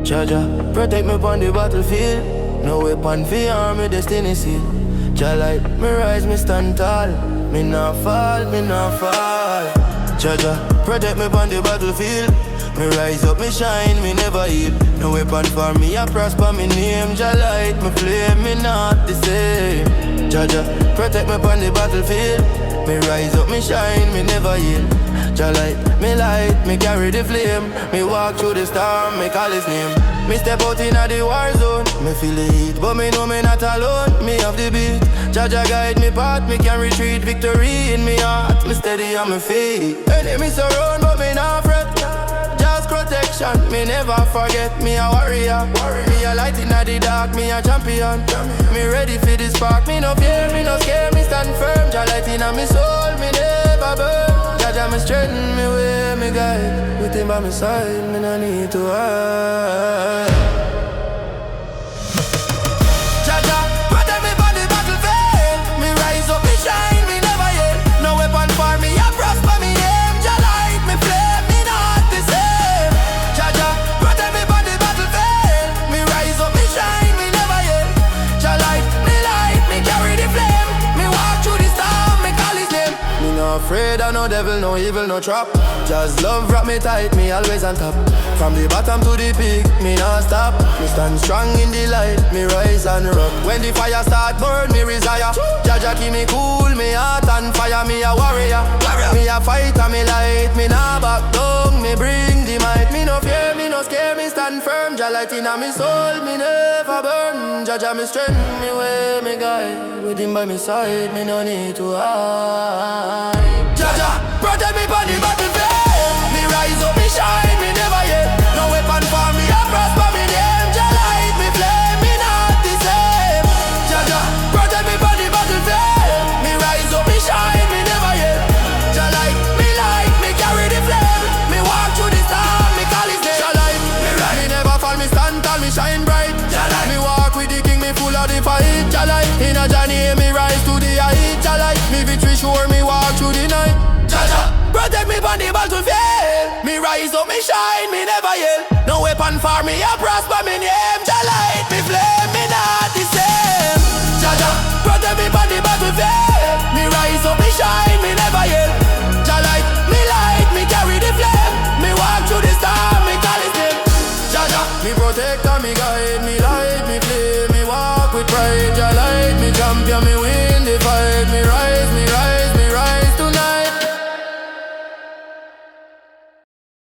Jaja, protect me on the battlefield. No weapon for harm, me destiny seal. Jah light me rise, me stand tall. Me not fall, me not fall. Jaja, protect me on the battlefield. Me rise up, me shine, me never heal. No weapon for me, I prosper, me name Jah light, me flame, me not the same. Jaja, protect me on the battlefield. Me rise up, me shine, me never yield. Jah light, me carry the flame. Me walk through the storm, me call his name. Me step out in the war zone. Me feel the heat, but me know me not alone. Me have the beat. Jah guide me path, me can retreat. Victory in me heart, me steady on my feet. Enemies surround, but me not fret. Just protection, me never forget. Me a warrior, me a light in the dark. Me a champion, me ready for this spark. Me no fear, me no scare, me stand firm. Jah light in my soul, me never burn. Jah me strengthen, me way, me guide. With him by my side, me no need to hide. Jah, protect me from the battlefield. Me rise up, me shine, me never yield. No weapon for me, I prosper me name. Jah light, me flame, me not the same. Jah, protect me from the battlefield. Me rise up, me shine, me never yield. Jah light, me carry the flame. Me walk through the storm, me call his name. Me no afraid of no devil, no evil, no trap. Just love wrap me tight, me always on top. From the bottom to the peak, me not stop. Me stand strong in the light, me rise and rock. When the fire start burn, me resire. Jaja keep me cool, me heart on fire. Me a warrior, me a fighter, me light. Me nah back down, me bring the might. Me no fear, me no scare, me stand firm. Jah light inna me soul, me never burn. Jaja me strength, me way, me guide. With him by me side, me no need to hide. Jaja, protect me from the battlefield. Me rise up, me shine, me never yield. No weapon for me, I prosper me name. Jah light, me flame, me not the same. Jaja, protect me from the battlefield. Me rise up, me shine, me never yield. Jah light, me carry the flame. Me walk through the storm, me call his name. Jah light, me never fall, me stand tall, me shine bright. Jah light, me walk with the king, me full of the fight. Jah light, in a journey, me